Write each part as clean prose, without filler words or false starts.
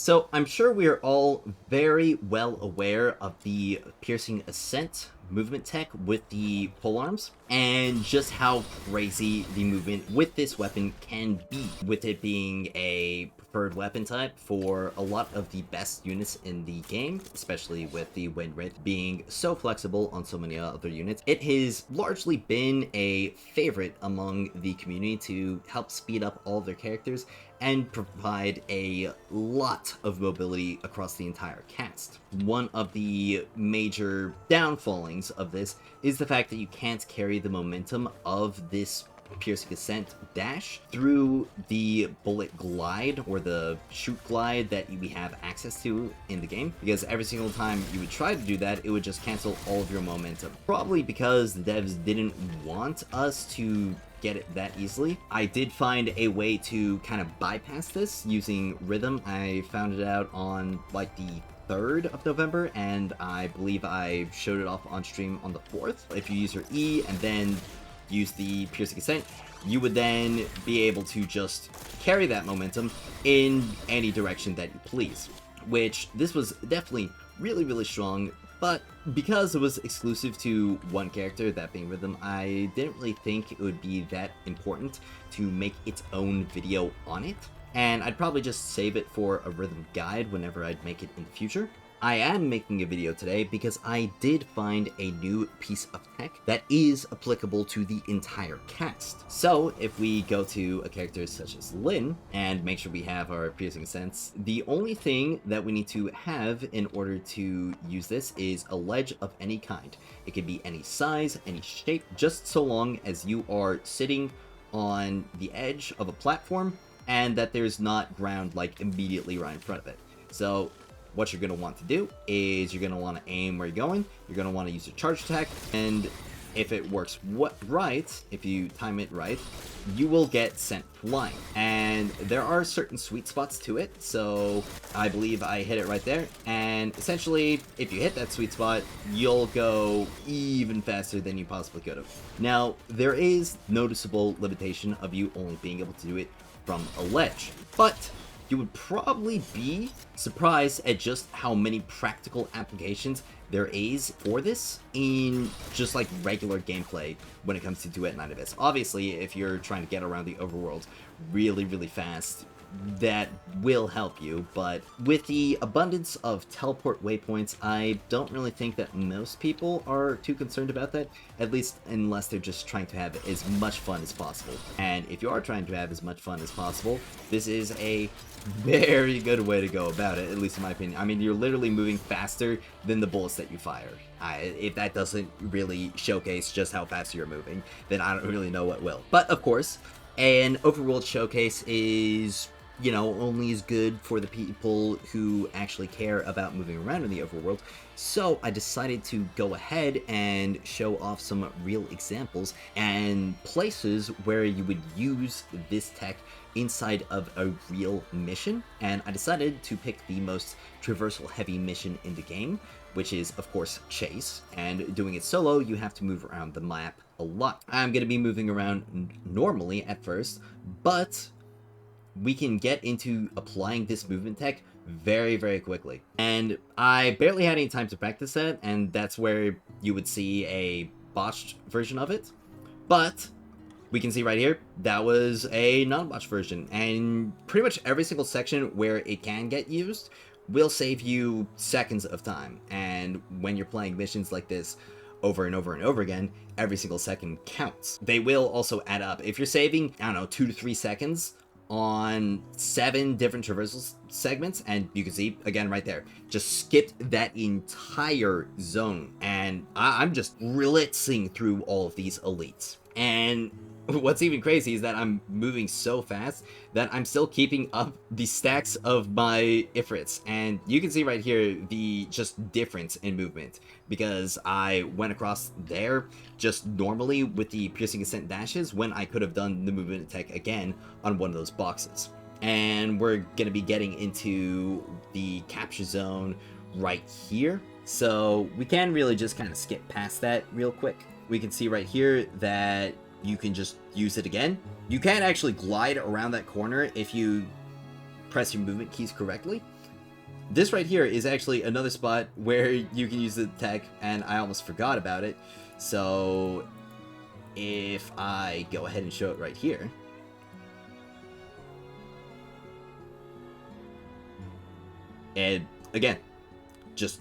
So I'm sure we are all very well aware of the piercing ascent movement tech with the polearms and just how crazy the movement with this weapon can be, with it being a preferred weapon type for a lot of the best units in the game, especially with the Wind Wraith being so flexible on so many other units. It has largely been a favorite among the community to help speed up all of their characters and provide a lot of mobility across the entire cast. One of the major downfallings of this is the fact that you can't carry the momentum of this piercing ascent dash through the bullet glide or the shoot glide that we have access to in the game, because every single time you would try to do that, it would just cancel all of your momentum. Probably because the devs didn't want us to get it that easily. I did find a way to kind of bypass this using rhythm. I found it out on like the 3rd of November, and I believe I showed it off on stream on the 4th. If you use your E and then use the piercing ascent, you would then be able to just carry that momentum in any direction that you please, which this was definitely really strong. But because it was exclusive to one character, that being Rhythm, I didn't really think it would be that important to make its own video on it, and I'd probably just save it for a Rhythm guide whenever I'd make it in the future. I am making a video today because I did find a new piece of tech that is applicable to the entire cast. So if we go to a character such as Lyn and make sure we have our piercing ascents, the only thing that we need to have in order to use this is a ledge of any kind. It could be any size, any shape, just so long as you are sitting on the edge of a platform and that there's not ground like immediately right in front of it. So what you're going to want to do is you're going to want to aim where you're going, you're going to want to use your charge attack, and if it works right, if you time it right, you will get sent flying. And there are certain sweet spots to it, so I believe I hit it right there, and essentially, if you hit that sweet spot, you'll go even faster than you possibly could have. Now, there is noticeable limitation of you only being able to do it from a ledge, but you would probably be surprised at just how many practical applications there is for this in just like regular gameplay when it comes to Duet Night Abyss. Obviously, if you're trying to get around the overworld really fast, that will help you, but with the abundance of teleport waypoints, I don't really think that most people are too concerned about that, at least unless they're just trying to have as much fun as possible. And if you are trying to have as much fun as possible, this is a very good way to go about it, at least in my opinion. I mean, you're literally moving faster than the bullets that you fire. If that doesn't really showcase just how fast you're moving, then I don't really know what will. But of course, an overworld showcase is, you know, only as good for the people who actually care about moving around in the overworld. So I decided to go ahead and show off some real examples and places where you would use this tech inside of a real mission. And I decided to pick the most traversal heavy mission in the game, which is of course Chase. And doing it solo, you have to move around the map a lot. I'm going to be moving around normally at first, but we can get into applying this movement tech very quickly. And I barely had any time to practice that, and that's where you would see a botched version of it. But we can see right here, that was a non-botched version, and pretty much every single section where it can get used will save you seconds of time. And when you're playing missions like this over and over again, every single second counts. They will also add up. If you're saving, I don't know, 2 to 3 seconds on 7 different traversal segments, and you can see again right there, just skipped that entire zone, and I'm just blitzing through all of these elites. And what's even crazy is that I'm moving so fast that I'm still keeping up the stacks of my Ifrits. And you can see right here the just difference in movement, because I went across there just normally with the piercing ascent dashes when I could have done the movement attack again on one of those boxes. And we're going to be getting into the capture zone right here, so we can really just kind of skip past that real quick. We can see right here that you can just use it again. You can actually glide around that corner if you press your movement keys correctly, This right here is actually another spot where you can use the tech, and I almost forgot about it. So if I go ahead and show it right here, and again, just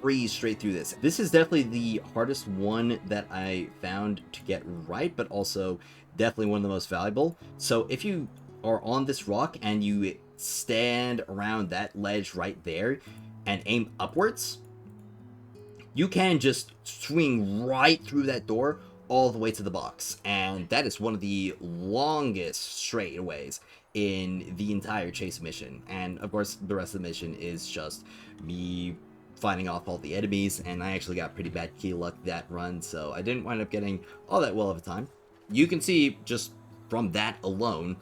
breeze straight through this. This is definitely the hardest one that I found to get right, but also definitely one of the most valuable. So if you are on this rock and you stand around that ledge right there and aim upwards, you can just swing right through that door all the way to the box. And that is one of the longest straightaways in the entire chase mission. And of course, the rest of the mission is just me fighting off all the enemies, and I actually got pretty bad key luck that run, so I didn't wind up getting all that well of a time. You can see just from that alone,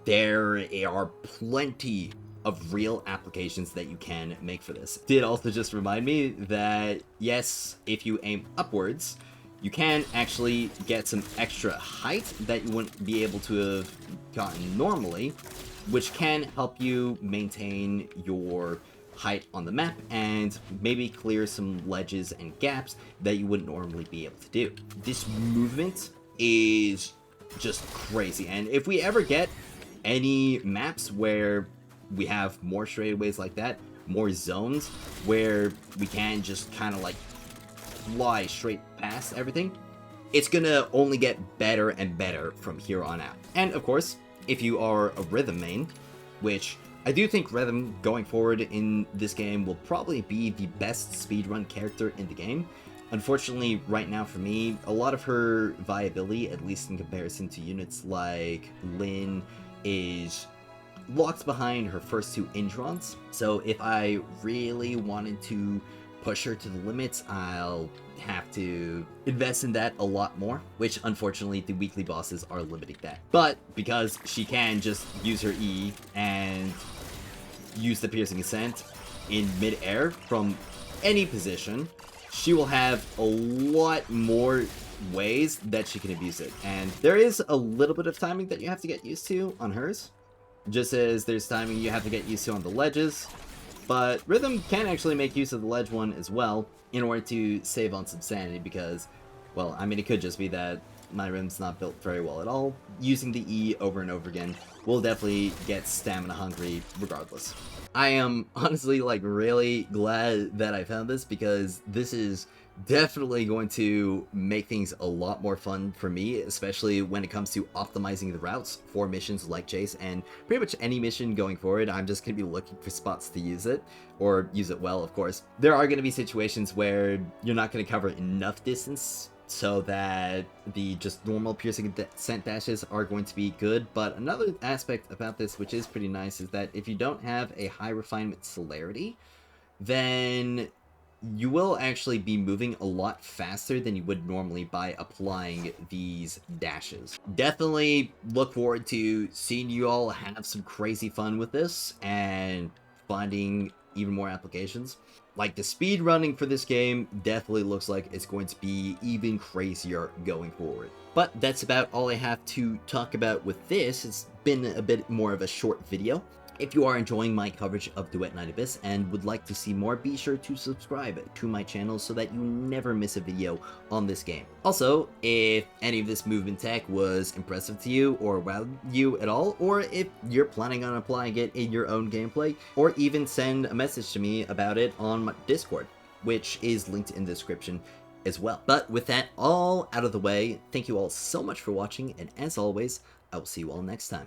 there are plenty of real applications that you can make for this. Did also just remind me that yes, if you aim upwards, you can actually get some extra height that you wouldn't be able to have gotten normally, which can help you maintain your height on the map and maybe clear some ledges and gaps that you wouldn't normally be able to do. This movement is just crazy, and if we ever get any maps where we have more straightaways like that, more zones where we can just kind of like fly straight past everything, it's gonna only get better and better from here on out. And of course, if you are a rhythm main, which I do think Rhythm going forward in this game will probably be the best speedrun character in the game. Unfortunately, right now for me, a lot of her viability, at least in comparison to units like Lyn, is locked behind her first two Introns. So if I really wanted to push her to the limits, I'll have to invest in that a lot more, which unfortunately the weekly bosses are limiting that. But because she can just use her E and use the piercing ascent in mid-air from any position, she will have a lot more ways that she can abuse it. And there is a little bit of timing that you have to get used to on hers, just as there's timing you have to get used to on the ledges. But Rhythm can actually make use of the ledge one as well in order to save on some sanity, because, well, I mean, it could just be that my Rhythm's not built very well at all. Using the E over and over again will definitely get stamina hungry regardless. I am honestly like really glad that I found this, because this is definitely going to make things a lot more fun for me, especially when it comes to optimizing the routes for missions like Chase, and pretty much any mission going forward. I'm just going to be looking for spots to use it, or use it well, of course. There are going to be situations where you're not going to cover enough distance so that the just normal piercing ascent dashes are going to be good. But another aspect about this, which is pretty nice, is that if you don't have a high refinement celerity, then you will actually be moving a lot faster than you would normally by applying these dashes. Definitely look forward to seeing you all have some crazy fun with this and finding even more applications. Like, the speed running for this game definitely looks like it's going to be even crazier going forward. But that's about all I have to talk about with this. It's been a bit more of a short video. If you are enjoying my coverage of Duet Night Abyss and would like to see more, be sure to subscribe to my channel so that you never miss a video on this game. Also, if any of this movement tech was impressive to you or wowed you at all, or if you're planning on applying it in your own gameplay, or even send a message to me about it on my Discord, which is linked in the description as well. But with that all out of the way, thank you all so much for watching, and as always, I will see you all next time.